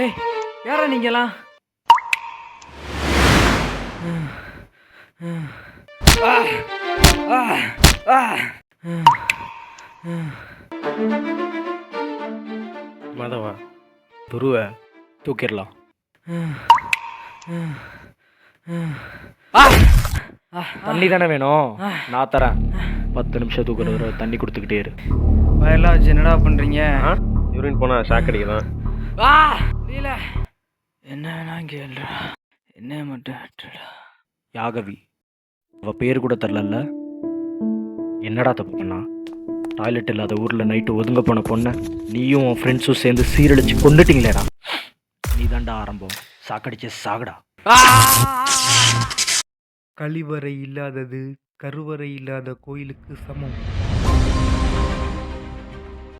ஏய், யாரா நீங்கலாம்? மாதவா, துருவ தூக்கிடலாம். தண்ணி தானே வேணும், நான் தரேன். 10 நிமிஷம் தூக்குற தண்ணி கொடுத்துக்கிட்டே இரு. வயலாம் வச்சு என்னடா பண்ணுறீங்க? யூரின் போனால் ஷாக் அடிக்கலாம். இல்ல என்ன வேணா கேள்றா, என்ன மட்டும் விட்டுடா. யாகவி, அவள் பேர் கூட தரல. என்னடா தப்பு பண்ணா? டாய்லெட் இல்லாத ஊரில் நைட்டு ஒதுங்க போன பொண்ணை நீயும் உன் ஃப்ரெண்ட்ஸும் சேர்ந்து சீரழிச்சு கொண்டுட்டீங்களேடா. நீ தாண்டா ஆரம்பம், சாக்கடிச்சு சாகடா. கழிவறை இல்லாதது கருவறை இல்லாத கோயிலுக்கு சமம்.